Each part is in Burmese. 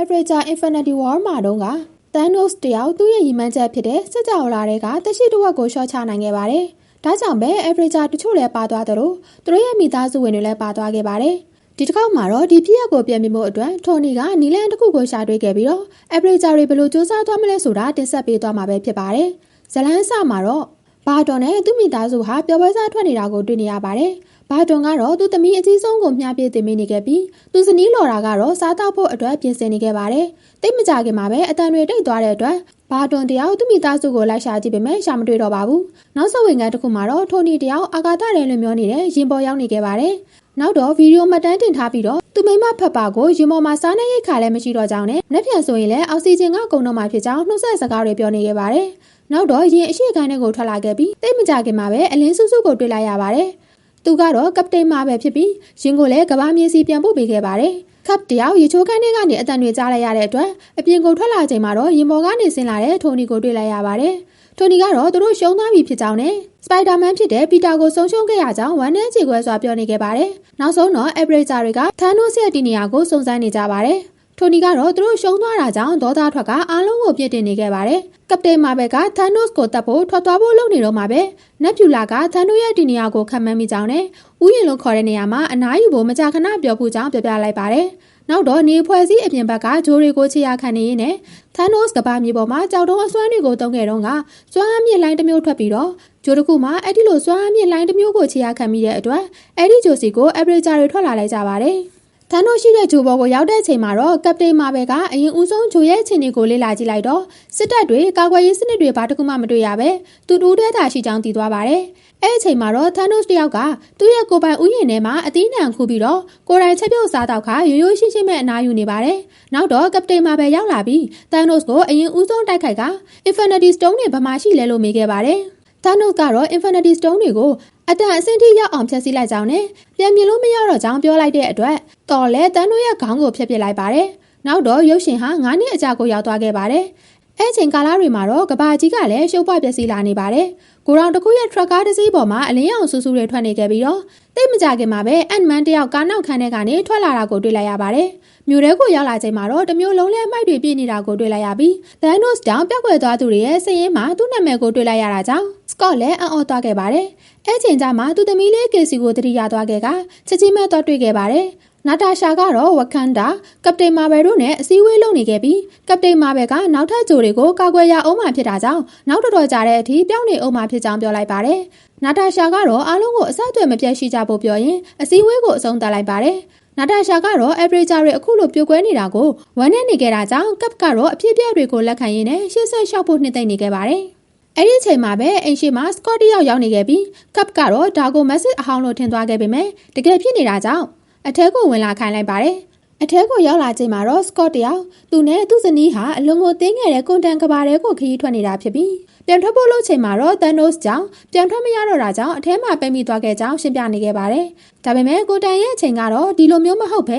Avenger Infinity War မှာတုန်းက Thanos တယောက်သူ့ရဲ့ရည်မှန်းချက်ဖြစ်တဲ့စစ်ကြောလာတွေကတရှိတစ်ဝက်ကိုရှော့ချနိုင်ခဲ့ပါတယ်။ဒါကြောင့်ပဲ Avenger တချို့လည်းပါသွားသလိုသူတို့ရဲ့မိသားစုဝင်တွေလည်းပါသွားခဲ့ပါတယ်။ဒီတစ်ခေါက်မှာတော့ဒီဖြစ်ရပ်ကိုပြန်ပြဖို့အတွက် Tony ကနီလန်တစ်ခုကိုရှာတွေ့ခဲ့ပြီးတော့ Avenger တွေဘယ်လိုစူးစမ်းသွားမလဲဆိုတာတင်ဆက်ပေးသွားမှာပဲဖြစ်ပါတယ်။ဇလန်းစမှာတော့ဘာတွန်နဲ့သူ့မိသားစုဟာပျော်ပွဲစားထွက်နေတာကိုတွေ့နေရပါတယ်။ဘာတွန်ကတော့သူ့သမီးအကြီးဆုံးကိုမျှပြတင်ပေးနေခဲ့ပြီးသူဇနီးလော်ရာကတော့စားတောက်ဖို့အတွက်ပြင်ဆင်နေခဲ့ပါတယ်။တိတ်မကြခင်မှာပဲအတန်တွေတိတ်သွားတဲ့အတွက်ဘာတွန်တယောက်သူ့မိသားစုကိုလိုက်ရှာကြည့်ပေမဲ့ရှာမတွေ့တော့ပါဘူး။နောက်ဆက်ဝင်ကတစ်ခုမှာတော့ထိုနီတယောက်အာကာသထဲလွင်မျောနေတဲ့ရင်ပေါ်ရောက်နေခဲ့ပါတယ်။နောက်တော့ဗီဒီယိုမှတ်တမ်းတင်ထားပြီးတော့သူမိမဖက်ပါကိုရင်ပေါ်မှာစားနေရိတ်ခါလည်းမရှိတော့ကြောင်းနဲ့နှစ်ပြန်ဆိုရင်လည်းအောက်ဆီဂျင်ကကုန်တော့မှဖြစ်ကြောင်းနှုတ်ဆက်စကားတွေပြောနေခဲ့ပါတယ်။နောက်တော့ရင်အရှိကိုင်းတွေကိုထွက်လာခဲ့ပြီးတိတ်မကြခင်မှာပဲအလင်းစုစုကိုတွေ့လိုက်ရပါတယ်။သူကတော့ကပတိန်မှာပဲဖြစ်ပြီးရင်ကိုလည်းကဘာမြေစီပြန်ပို့ပေးခဲ့ပါတယ်။ကပ်တယောက်ရေချိုးခန်းထဲကနေအတန်တွေကြားလိုက်ရတဲ့အတွက်အပြင်ကိုထွက်လာချိန်မှာတော့ရင်ပေါ်ကနေဆင်းလာတဲ့ထိုနီကိုတွေ့လိုက်ရပါတယ်။ထိုနီကတော့သူတို့ရှုံးသွားပြီဖြစ်ကြောင်းနဲ့စပိုက်ဒါမန်ဖြစ်တဲ့ပီတာကိုဆုံးရှုံးခဲ့ရကြောင်းဝမ်းနည်းကြေကွဲစွာပြောနေခဲ့ပါတယ်။နောက်ဆုံးတော့ Avenger တွေကသန်နိုစ်ရဲ့ဒီနေရာကိုစုံစမ်းနေကြပါတယ်။ထိုနီကတော့သူတို့ရှုံးသွားတာကြောင့်ဒေါသထွက်ကအားလုံးကိုပြစ်တင်နေခဲ့ပါတယ်။ကပတိန်မာဘယ်ကသန်နိုစ်ကိုတပ်ဖို့ထွက်သွားဖို့လုပ်နေတော့မှာပဲနက်ဖြူလာကသန်နိုစ်ရဲ့ဒီနေရာကိုခံမှန်းမိကြောင်းနဲ့ဥယျာဉ်လို့ခေါ်တဲ့နေရာမှာအနားယူဖို့မကြာခဏပြောဖို့ကြောင်းပြောပြလိုက်ပါတယ်။နောက်တော့နေဖွဲ့စည်းအပြင်ဘက်ကဂျိုးတွေကိုချေရခံနေရင်းနဲ့သန်နိုစ်ကဘာမြေပေါ်မှာကြောက်တုံးအစွမ်းတွေကိုတုံးခဲ့တော့ကစွမ်းအားမြင့်လိုင်းတစ်မျိုးထွက်ပြီးတော့ဂျိုးတစ်ခုမှာအဲ့ဒီလိုစွမ်းအားမြင့်လိုင်းတစ်မျိုးကိုချေရခံမိတဲ့အတွက်အဲ့ဒီဂျိုစီကို Avenger တွေထွက်လာလိုက်ကြပါတယ်။သန်နိုစ်ရှိတဲ့ဂျိုဘောကိုရောက်တဲ့ချိန်မှာတော့ကပတိန်မာဘယ်ကအရင်ဦးဆုံးဂျိုရဲ့အခြေအနေကိုလေ့လာကြည့်လိုက်တော့စစ်တပ်တွေကာကွယ်ရေးစနစ်တွေဘာတစ်ခုမှမတွေ့ရပဲသူတူးတဲတာရှိကြောင်းသိသွားပါတယ်။အဲ့ဒီချိန်မှာတော့သန်နိုစ်တယောက်ကသူ့ရဲ့ကိုယ်ပိုင်ဥယျာဉ်ထဲမှာအသီးနှံခူးပြီးတော့ကိုယ်တိုင်ချက်ပြုတ်စားတော့ခါရိုးရိုးရှင်းရှင်းပဲအနားယူနေပါတယ်။နောက်တော့ကပတိန်မာဘယ်ရောက်လာပြီးသန်နိုစ်ကိုအရင်ဦးဆုံးတိုက်ခိုက်က Infinity Stone တွေဘာမှရှိလဲလို့မေးခဲ့ပါတယ်။သန်နိုစ်ကတော့ Infinity Stone တွေကိုအတန်အဆင့်ထိရောက်အောင်ဖျက်ဆီးလိုက်ကြောင်းနဲ့ပြန်မြင်လို့မရတော့ကြောင်းပြောလိုက်တဲ့အတွက်တော်လည်းတန်တို့ရဲ့ခေါင်းကိုဖျက်ပစ်လိုက်ပါတယ်။နောက်တော့ရုပ်ရှင်ဟာ9နှစ်အကြာကိုရောက်သွားခဲ့ပါတယ်။အဲ့ချိန်ကာလတွေမှာတော့ကဘာကြီးကလည်းရှုပ်ပွားပျက်စီးလာနေပါတယ်။ကိုရောင်တစ်ခုရဲ့ထရက်ကားတစ်စီးပေါ်မှာအလင်းရောင်ဆူဆူတွေထွက်နေခဲ့ပြီးတော့တိတ်မကြခင်မှာပဲအန်မန်တယောက်ကားနောက်ခန်းထဲကနေထွက်လာတာကိုတွေ့လိုက်ရပါတယ်။မြို့ထဲကိုရောက်လာချိန်မှာတော့တမျိုးလုံးလဲအမိုက်တွေပြည့်နေတာကိုတွေ့လိုက်ရပြီးသန်နိုစ်တောင်ပျောက်ကွယ်သွားသူတွေရဲ့စည်ရင်းမှာသူ့နာမည်ကိုတွေ့လိုက်ရတာကြောင့်စကော့လည်းအံ့ဩသွားခဲ့ပါတယ်။အဲ့ချိန်ကျမှသူ့သမီးလေးကေစီကိုတတိယသွားခဲ့ကချက်ချင်းပဲတော့တွေ့ခဲ့ပါတယ်။နာတာရှာကတော့ဝကန်ဒါကပတိန်မာဘယ်တို့နဲ့အစည်းအဝေးလုပ်နေခဲ့ပြီးကပတိန်မာဘယ်ကနောက်ထပ်ဂျိုတွေကိုကာကွယ်ရအောင်မှဖြစ်တာကြောင့်နောက်တော်ကြာတဲ့အထိပြောင်းနေအောင်မှဖြစ်ကြောင်းပြောလိုက်ပါတယ်။နာတာရှာကတော့အားလုံးကိုအဆက်အသွယ်မပြတ်ရှိကြဖို့ပြောရင်အစည်းအဝေးကိုအဆုံးသတ်လိုက်ပါတယ်။နာတာရှာကတော့ Avenger တွေအခုလိုပြိုကွဲနေတာကိုဝမ်းနဲ့နေခဲ့တာကြောင့်ကပ်ကတော့အဖြစ်အပျက်တွေကိုလက်ခံရင်းနဲ့ရှေ့ဆက်လျှောက်ဖို့နှစ်သိမ့်နေခဲ့ပါတယ်။အဲ့ဒီအချိန်မှာပဲအိမ်ရှိမှာစကော့တယောက်ရောက်နေခဲ့ပြီးကပ်ကတော့ဒါကိုမက်ဆေ့အဟောင်းလို့ထင်သွားခဲ့ပေမဲ့တကယ်ဖြစ်နေတာကြောင့်အထဲကိုဝင်လာခိုင်းလိုက်ပါတယ်။အထဲကိုရောက်လာချိန်မှာတော့စကော့တယောက်သူနဲ့သူ့ဇနီးဟာအလွန်ကိုတင်းငယ်တဲ့ကွန်တန်ကဘာတဲကိုခရီးထွက်နေတာဖြစ်ပြီးပြန်ထွက်ဖို့လုပ်ချိန်မှာတော့ Thanos ကြောင့်ပြန်ထွက်မရတော့တာကြောင့်အထဲမှာပိတ်မိသွားခဲ့ကြောင်းရှင်းပြနေခဲ့ပါတယ်။ဒါပေမဲ့ကွန်တန်ရဲ့အချိန်ကတော့ဒီလိုမျိုးမဟုတ်ပ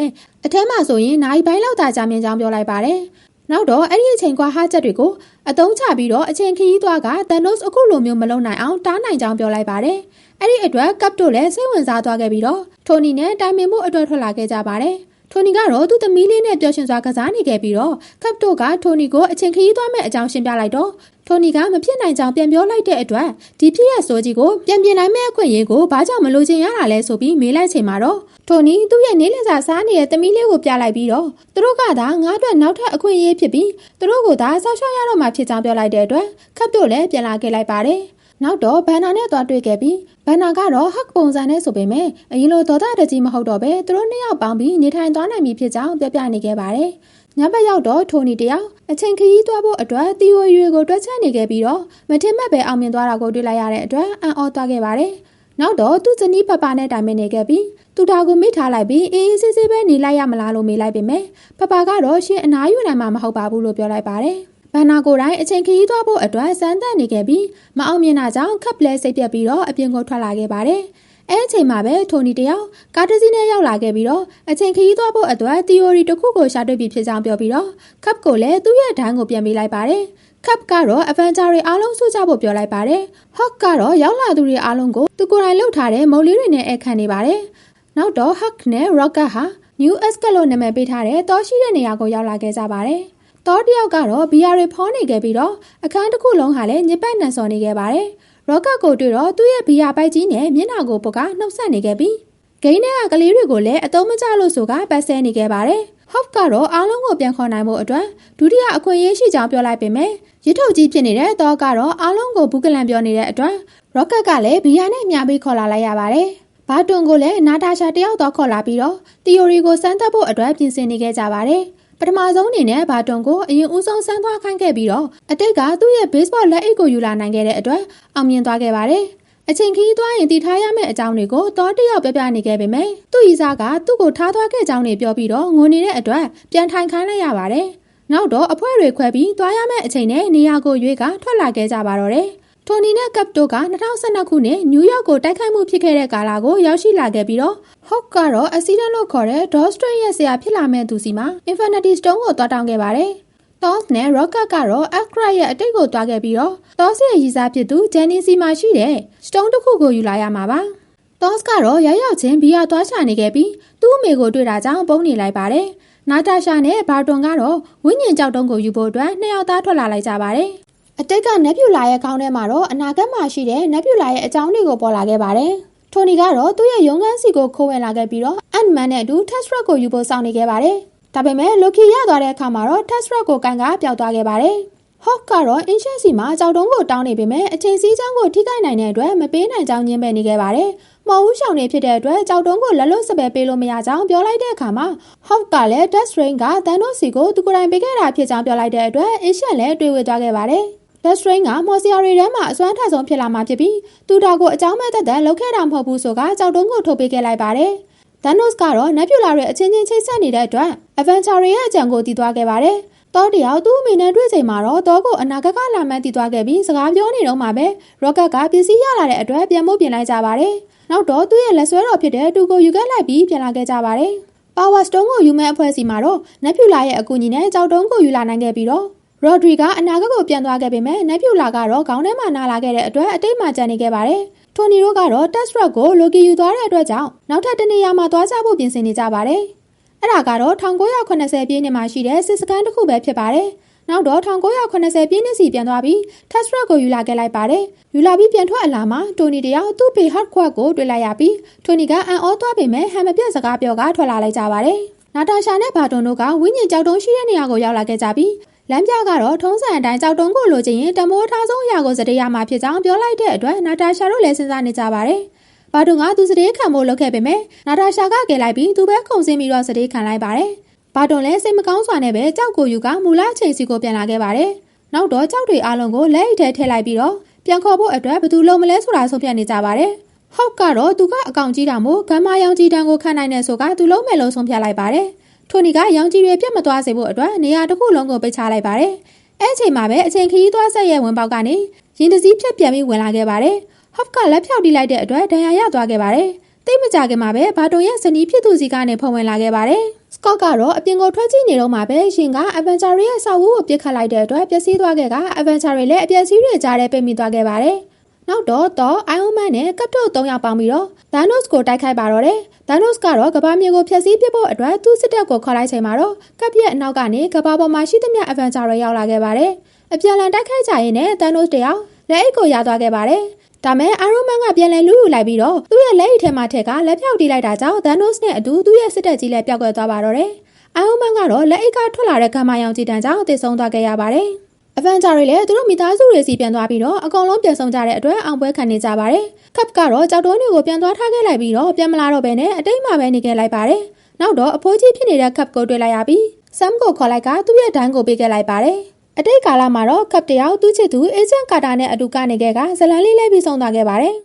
ဲအထဲမှာဆိုရင်နိုင်ပိုင်းလောက်သာကြာမြင့်ကြောင်းပြောလိုက်ပါတယ်။နောက်တော့အဲ့ဒီအချိန်ကွာဟာချက်တွေကိုအသုံးချပြီးတော့အချိန်ခရီးသွားက Thanos အခုလိုမျိုးမလုပ်နိုင်အောင်တားနိုင်ကြောင်းပြောလိုက်ပါတယ်။အဲ့ဒီအတွက်ကပ်တို့လည်းစိတ်ဝင်စားသွားခဲ့ပြီးတော့ထိုနီနဲ့တိုင်ပင်မှုအတွက်ထွက်လာခဲ့ကြပါတယ်။ထိုနီကတော့သူ့သမီးလေးနဲ့ပျော်ရွှင်စွာကစားနေခဲ့ပြီးတော့ကပ်တို့ကထိုနီကိုအချိန်ခရီးသွားမဲ့အကြောင်းရှင်းပြလိုက်တော့ထိုနီကမဖြစ်နိုင်ကြောင်းပြန်ပြောလိုက်တဲ့အတွက်ဒီဖြစ်ရဆိုကြီးကိုပြန်ပြင်နိုင်မဲ့အခွင့်အရေးကိုဘာကြောင့်မလိုချင်ရတာလဲဆိုပြီးမေးလိုက်ချိန်မှာတော့ထိုနီသူ့ရဲ့နေလည်စာစားနေတဲ့သမီးလေးကိုပြလိုက်ပြီးတော့သူတို့ကသာငါ့အတွက်နောက်ထပ်အခွင့်အရေးဖြစ်ပြီးသူတို့ကိုသာဆောက်ရှောက်ရတော့မှဖြစ်ကြောင်းပြောလိုက်တဲ့အတွက်ကပ်တို့လည်းပြန်လာခဲ့လိုက်ပါတယ်။နောက်တော့ဘန်နာနဲ့သွားတွေ့ခဲ့ပြီးဘန်နာကတော့ဟက်ပုံစံနဲ့ဆိုပေမဲ့အရင်လိုဒေါသတကြီးမဟုတ်တော့ပဲသူတို့နှစ်ယောက်ပေါင်းပြီးနေထိုင်သွားနိုင်ပြီဖြစ်ကြောင်းပြောပြနေခဲ့ပါတယ်။ညဘက်ရောက်တော့ထိုနီတယောက်အချိန်ခရီးသွားဖို့အတွက်တီဝီတွေကိုတွက်ချက်နေခဲ့ပြီးတော့မထင်မှတ်ပဲအောင်မြင်သွားတာကိုတွေ့လိုက်ရတဲ့အတွက်အံ့ဩသွားခဲ့ပါတယ်။နောက်တော့သူ့ဇနီးပပနဲ့တိုင်ပင်နေခဲ့ပြီးသူဒါကိုမိထားလိုက်ပြီးအေးအေးဆေးဆေးပဲနေလိုက်ရမလားလို့မေးလိုက်ပေမဲ့ပပကတော့ရှင်အနားယူနိုင်မှာမဟုတ်ပါဘူးလို့ပြောလိုက်ပါတယ်။ဘန်နာကိုတိုင်းအချိန်ခရီးသွားဖို့အတွက်စမ်းသပ်နေခဲ့ပြီးမအောင်မြင်တာကြောင့်ခပ်လဲစိတ်ပြက်ပြီးတော့အပြင်ကိုထွက်လာခဲ့ပါတယ်။အဲအချိန်မှာပဲထိုနီတယောက်ကားတစ်စီးနဲ့ရောက်လာခဲ့ပြီးတော့အချိန်ခရီးသွားဖို့အတွက် theory တစ်ခုကိုရှာတွေ့ပြီးဖြစ်ကြောင်းပြောပြီးတော့ခပ်ကိုလည်းသူ့ရဲ့ဒန်းကိုပြန်ပေးလိုက်ပါတယ်။ခပ်ကတော့ Avenger တွေအားလုံးစုကြဖို့ပြောလိုက်ပါတယ်။ Hawk ကတော့ရောက်လာသူတွေအားလုံးကိုသူကိုယ်တိုင်လှုပ်ထားတဲ့မုံလေးတွေနဲ့အခန့်နေပါတယ်။နောက်တော့ Hawk နဲ့ Rocket ဟာ New Ascot လို့နာမည်ပေးထားတဲ့တောရှိတဲ့နေရာကိုရောက်လာခဲ့ကြပါတယ်။တောတယောက်ကတော့ဘီယာတွေဖောနေခဲ့ပြီးတော့အခန်းတစ်ခုလုံးဟာလည်းညစ်ပတ်နံစော်နေခဲ့ပါတယ်။ရော့ကတ်ကိုတွေ့တော့သူ့ရဲ့ဘီယာပိုက်ကြီးနဲ့မျက်နှာကိုပုတ်ကနှုတ်ဆက်နေခဲ့ပြီးဂိမ်းထဲကကလေးတွေကိုလည်းအတုံးမကျလို့ဆိုကပတ်ဆဲနေခဲ့ပါတယ်။ Hope ကတော့အားလုံးကိုပြန်ခေါ်နိုင်ဖို့အတွက်ဒုတိယအခွင့်အရေးရှိကြောင်းပြောလိုက်ပေမဲ့ရစ်ထုတ်ကြီးဖြစ်နေတဲ့တော့ကတော့အားလုံးကိုဘူးကလန်ပြောနေတဲ့အတွက်ရော့ကတ်ကလည်းဘီယာနဲ့မျှပြီးခေါ်လာလိုက်ရပါတယ်။ဘာတွန်ကိုလည်းနာတာရှာတယောက်တော့ခေါ်လာပြီးတော့သီယိုရီကိုစမ်းသပ်ဖို့အတွက်ပြင်ဆင်နေခဲ့ကြပါတယ်။ပထမဆုံးအနေနဲ့ဘာတွန်ကိုအရင်ဦးဆုံးစမ်းသွားခိုင်းခဲ့ပြီးတော့အတိတ်ကသူ့ရဲ့ baseball လက်အိတ်ကိုယူလာနိုင်ခဲ့တဲ့အတွက်အောင်မြင်သွားခဲ့ပါတယ်။အချိန်ခီးသွားရင်တည်ထားရမယ့်အကြောင်းတွေကိုတော့တယောက်ပြနေခဲ့ပေမဲ့သူ့ဤစားကသူ့ကိုထားသွားခဲ့ကြောင်းတွေပြောပြီးတော့ငိုနေတဲ့အတွက်ပြန်ထိုင်ခိုင်းလိုက်ရပါတယ်။နောက်တော့အဖွဲတွေခွဲပြီးသွားရမယ့်အချိန်နဲ့နေရာကိုရွေးကထွက်လာခဲ့ကြပါတော့တယ်။ထိုနီနဲ့ကပ်တို့က2012ခုနှစ်နယူးယောက်ကိုတိုက်ခိုက်မှုဖြစ်ခဲ့တဲ့ကာလကိုရောက်ရှိလာခဲ့ပြီးတော့ Hawk ကတော့ accident လို့ခေါ်တဲ့ Dog Strain ရဲ့ဆရာဖြစ်လာမဲ့သူစီမှာ Infinity Stone ကိုတွားတောင်းခဲ့ပါတယ်။ Thos နဲ့ Rocket ကတော့ Akra ရဲ့အတိတ်ကိုတွားခဲ့ပြီးတော့ Thos ရဲ့ရည်စားဖြစ်သူ Jenny စီမှာရှိတဲ့ Stone တစ်ခုကိုယူလာရမှာပါ။ Thos ကတော့ရောက်ရောက်ချင်းဘီယာသွားချနေခဲ့ပြီးသူ့အမေကိုတွေ့တာကြောင့်ပုံနေလိုက်ပါတယ်။နာတာရှာနဲ့ဘာတွန်ကတော့ဝိညာဉ်ကြောက်တုံးကိုယူဖို့အတွက်နှစ်ယောက်သားထွက်လာလိုက်ကြပါတယ်။အတိတ်ကနက်ပြူလာရဲ့ခေါင်းထဲမှာတော့အနာဂတ်မှာရှိတဲ့နက်ပြူလာရဲ့အကြောင်းတွေကိုပေါ်လာခဲ့ပါတယ်။ထိုနီကတော့သူ့ရဲ့ရုံးခန်းစီကိုခိုးဝင်လာခဲ့ပြီးတော့ Ant-Man နဲ့အတူ Tesseract ကိုယူဖို့စောင့်နေခဲ့ပါတယ်။ဒါပေမဲ့ Loki ရသွားတဲ့အခါမှာတော့ Tesseract ကိုကန်ကပျောက်သွားခဲ့ပါတယ်။ Hawk ကတော့ Ancient စီမှာကြောက်တုံးကိုတောင်းနေပေမဲ့အချိန်စည်းချောင်းကိုထိခိုက်နိုင်တဲ့အတွက်မပေးနိုင်ကြောင်းညင်းပယ်နေခဲ့ပါတယ်။မော်ဦးရှောင်နေဖြစ်တဲ့အတွက်ကြောက်တုံးကိုလက်လွတ်စပယ်ပေးလို့မရကြောင်းပြောလိုက်တဲ့အခါမှာ Hawk ကလည်း Death Rain က Thanos စီကိုသူကိုယ်တိုင်ပေးခဲ့တာဖြစ်ကြောင်းပြောလိုက်တဲ့အတွက် Ancient လည်းတွေးဝေသွားခဲ့ပါတယ်။ Death Rain ကမော်စီယာရီထဲမှာအစွမ်းထက်ဆုံးဖြစ်လာမှဖြစ်ပြီးသူတာကိုအကြောင်းမဲ့သက်လုပ်ခဲ့တာမဟုတ်ဘူးဆိုကကြောက်တုံးကိုထုတ်ပေးခဲ့လိုက်ပါတယ်။ Thanos ကတော့နက်ပြူလာတွေအချင်းချင်းချိတ်ဆက်နေတဲ့အတွက် Avenger ရဲ့အကြံကိုတည်သွားခဲ့ပါတယ်။တောတယောက်သူ့အမိနဲ့တွေ့ချိန်မှာတော့တောကိုအနာဂတ်ကလာမှန်းတည်သွားခဲ့ပြီးစကားပြောနေတော့မှပဲ Rocket ကပစ္စည်းရလာတဲ့အတွက်ပြန်ဖို့ပြင်လိုက်ကြပါတယ်။နောက်တော့သူ့ရဲ့လက်ဆွဲတော်ဖြစ်တဲ့တူကိုယူခဲ့လိုက်ပြီးပြန်လာခဲ့ကြပါတယ်။ Power Stone ကိုယူမဲ့အဖွဲ့စီမှာတော့နက်ပြူလာရဲ့အကူအညီနဲ့ကြောက်တုံးကိုယူလာနိုင်ခဲ့ပြီးတော့Rodri ကအနာဂတ်ကိုပြန်သွားခဲ့ပေမဲ့နက်ပြူလာကတော့ခေါင်းထဲမှာနာလာခဲ့တဲ့အတွက်အတိတ်မှာကျန်နေခဲ့ပါတယ်။ထိုနီတို့ကတော့ Tesseract ကို Loki ယူသွားတဲ့အတွက်ကြောင့်နောက်ထပ်တနေရာမှာသွားကြဖို့ပြင်ဆင်နေကြပါတယ်။အဲ့ဒါကတော့1980ပြည့်နှစ်မှာရှိတဲ့စစ်စခန်းတစ်ခုပဲဖြစ်ပါတယ်။နောက်တော့1980ပြည့်နှစ်စီပြန်သွားပြီး Tesseract ကိုယူလာခဲ့လိုက်ပါတယ်။ယူလာပြီးပြန်ထွက်အလာမှာတိုနီတယောက်သူ့ဖေ Hardquark ကိုတွေ့လိုက်ရပြီးတိုနီကအံ့ဩသွားပေမဲ့ဟန်မပြတ်စကားပြောကထွက်လာလိုက်ကြပါတယ်။နာတာရှာနဲ့ဘာတွန်တို့ကဝိညာဉ်ကြောက်တုံးရှိတဲ့နေရာကိုရောက်လာခဲ့ကြပြီးလမ်းပြကတော့ထုံးစံအတိုင်းကြောက်တုံးကိုလိုချင်ရင်တမိုးထားဆုံးအရာကိုစတေးရမှာဖြစ်ကြောင်းပြောလိုက်တဲ့အတွက်နာတာရှာတို့လည်းစဉ်းစားနေကြပါတယ်။ဘာတွန်ကသူစတေးခံဖို့လုပ်ခဲ့ပေမဲ့နာတာရှာကကယ်လိုက်ပြီးသူပဲခုန်ဆင်းပြီးတော့စတေးခံလိုက်ပါတယ်။ဘာတွန်လည်းစိတ်မကောင်းစွာနဲ့ပဲကြောက်ကိုယူကမူလအချိန်စီကိုပြန်လာခဲ့ပါတယ်။နောက်တော့ကြောက်တွေအားလုံးကိုလက်အိတ်ထဲထည့်လိုက်ပြီးတော့ပြန်ခေါ်ဖို့အတွက်ဘယ်သူလုံးမလဲဆိုတာဆုံးဖြတ်နေကြပါတယ်။ Hawk ကတော့သူကအကောင်ကြီးတာမို့ဂမ်မာရောင်ကြီးတန်းကိုခံနိုင်တဲ့ဆိုကသူလုံးမယ်လို့ဆုံးဖြတ်လိုက်ပါတယ်။ထိုနီကရောင်ကြီးတွေပြတ်မသွားစေဖို့အတွက်နေရာတစ်ခုလုံးကိုပိတ်ချလိုက်ပါတယ်။အဲ့ချိန်မှာပဲအချိန်ခရီးသွားဆက်ရဲ့ဝင်ပေါက်ကနေရင်တစည်းဖြတ်ပြန်ပြီးဝင်လာခဲ့ပါတယ်။ Hawk ကလက်ဖြောက်တီးလိုက်တဲ့အတွက်ဒဏ်ရာရသွားခဲ့ပါတယ်။တိတ်မကြခင်မှာပဲဘာတွန်ရဲ့ဇနီးဖြစ်သူစီကနေဖုံဝင်လာခဲ့ပါတယ်။ Scott ကတော့အပြင်ကိုထွက်ကြည့်နေတော့မှပဲရှင်က Avenger ရဲ့စာဝူးကိုပြစ်ခတ်လိုက်တဲ့အတွက်ပျက်စီးသွားခဲ့က Avenger တွေလည်းအပျက်စီးတွေကြားထဲပိတ်မိသွားခဲ့ပါတယ်။နောက်တော့ Iron Man နဲ့ကပ်တို့3ယောက်ပေါင်းပြီးတော့ Thanos ကိုတိုက်ခိုက်ပါတော့တယ်။ Thanos ကတော့ကမ္ဘာမြေကိုဖျက်ဆီးပစ်ဖို့အတွက်သူ့စစ်တပ်ကိုခေါ်လိုက်ချိန်မှာတော့ကပ်ရဲ့အနောက်ကနေကမ္ဘာပေါ်မှာရှိသမျှ Avenger တွေရောက်လာခဲ့ပါတယ်။အပြန်လန်တိုက်ခိုက်ကြရင်းနဲ့ Thanos တယောက်လက်အိတ်ကိုရသွားခဲ့ပါတယ်။ဒါမဲ့ Iron Man ကပြန်လည်လူယူလိုက်ပြီးတော့သူ့ရဲ့လက်အိတ်ထဲမှာထက်ကလက်ဖြောက်တီးလိုက်တာကြောင့် Thanos နဲ့အတူသူ့ရဲ့စစ်တပ်ကြီးလည်းပျောက်ကွယ်သွားပါတော့တယ်။ Iron Man ကတော့လက်အိတ်ကထွက်လာတဲ့ဂမ်မာရောင်ကြီးတန်းကြောင့်သေဆုံးသွားခဲ့ရပါတယ်။ Avenger တွေလည်းသူတို့မိသားစုတွေစီပြန်သွားပြီးတော့အကုန်လုံးပြန်ဆုံးကြတဲ့အတွက်အောင်ပွဲခံနေကြပါတယ်။ Cap ကတော့ကြောက်တုံးတွေကိုပြန်သွားထားခဲ့လိုက်ပြီးတော့ပြန်မလာတော့ဘဲနဲ့အတိတ်မှာပဲနေခဲ့လိုက်ပါတယ်။နောက်တော့အဖိုးကြီးဖြစ်နေတဲ့ Cap ကိုတွေ့လိုက်ရပြီး Sam ကိုခေါ်လိုက်ကသူ့ရဲ့ဒိုင်းကိုပေးခဲ့လိုက်ပါတယ်။အတိတ်ကာလမှာတော့ Cap တယောက်သူ့ချစ်သူ Agent Carter နဲ့အတူကနေခဲ့ကဇလန်းလေးလဲပြီးဆုံးသွားခဲ့ပါတယ်။